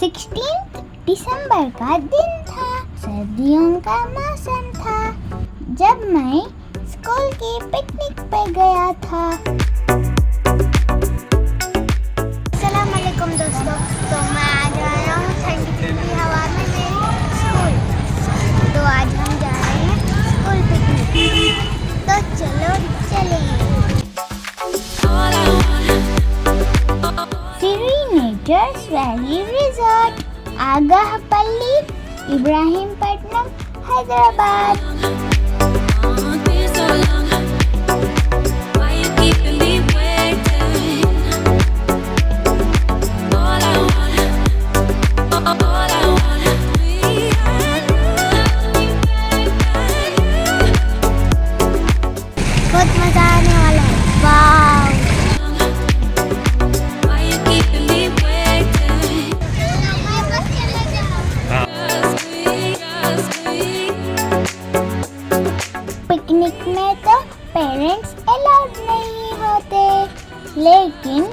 16 दिसंबर का दिन था। सर्दियों का मौसम था जब मैं स्कूल की पिकनिक पे गया था। अस्सलाम वालेकुम दोस्तों, तो मैं आज आया हूँ ठंडी ठंडी हवा में मेरे स्कूल। तो आज हम जा रहे हैं स्कूल पिकनिक, तो चलो चलिए। Siri Nature's Valley Resort, Agar, Ibrahimpatnam, Hyderabad. बहुत मजा आने वाला है। वाव! पिकनिक में तो पेरेंट्स अलाउड नहीं होते, लेकिन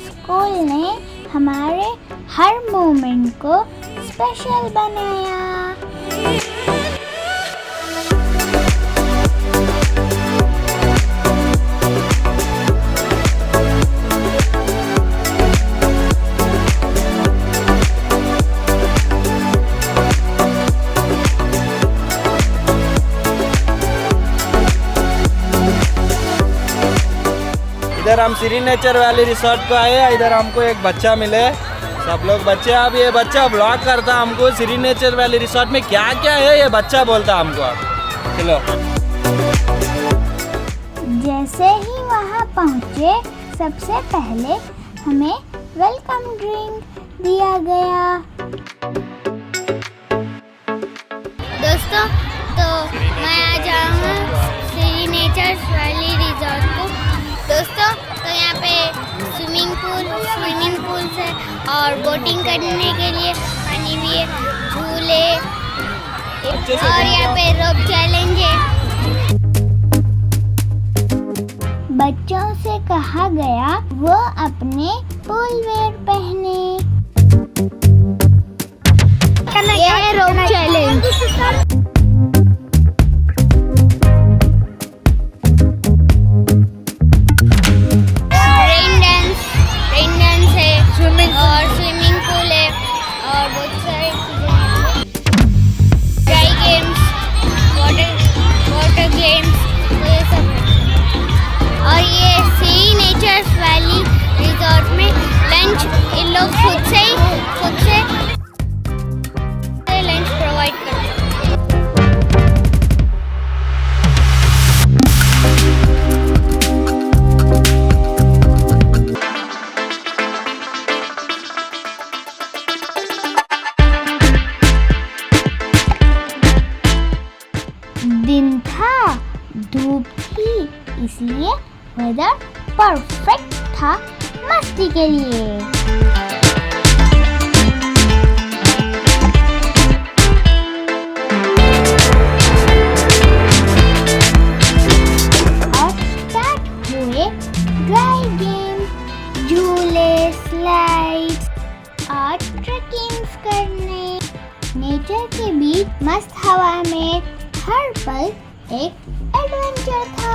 स्कूल ने हमारे हर मोमेंट को स्पेशल बनाया। इधर हम सिरी नेचर वैली रिसोर्ट पे आए। इधर हमको एक बच्चा मिले, सब लोग बच्चे। अब ये बच्चा ब्लॉग करता हमको सिरी नेचर वैली रिसोर्ट में क्या क्या है ये बच्चा बोलता हमको। चलो। जैसे ही वहाँ पहुँचे सबसे पहले हमें वेलकम ड्रिंक दिया गया। दोस्तों, तो मैं आज आया हूँ सिरी नेचर वैली रिसोर्ट को। दोस्तों, तो यहाँ पे स्विमिंग पूल्स है और बोटिंग करने के लिए पानी भी है, झूले, और यहाँ पे रोप चैलेंज है। बच्चों से कहा गया वो अपने पूल वेयर पहने। ये है रोप चैलेंज। और स्विमिंग पूल है और बहुत सारे ड्राई गेम्स, वाटर गेम्स, ये सब है। और ये सिरी नेचर्स वैली रिजॉर्ट में लंच इन लोग खुद से लंच प्रोवाइड करते हैं। दिन था, धूप थी, इसलिए वेदर परफेक्ट था मस्ती के लिए। और स्टार्ट हुए ड्राई गेम, झूले, स्लाइड्स और ट्रेकिंग्स करने। नेचर के बीच मस्त हवा में हर पल एक एडवेंचर था।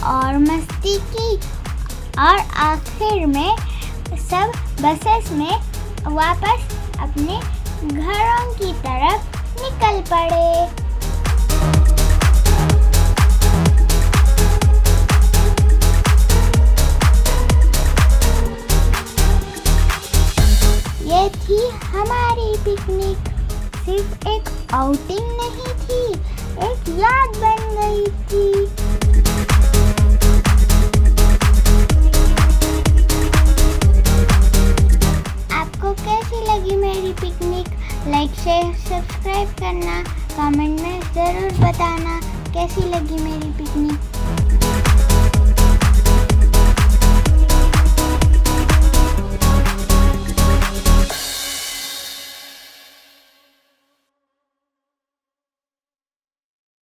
और मस्ती की और आखिर में सब बसेस में वापस अपने घरों की तरफ निकल पड़े। ये थी हमारी पिकनिक। सिर्फ एक आउटिंग नहीं थी, एक याद बन गई थी। आपको कैसी लगी मेरी पिकनिक? लाइक शेयर सब्सक्राइब करना, कमेंट में ज़रूर बताना कैसी लगी मेरी पिकनिक।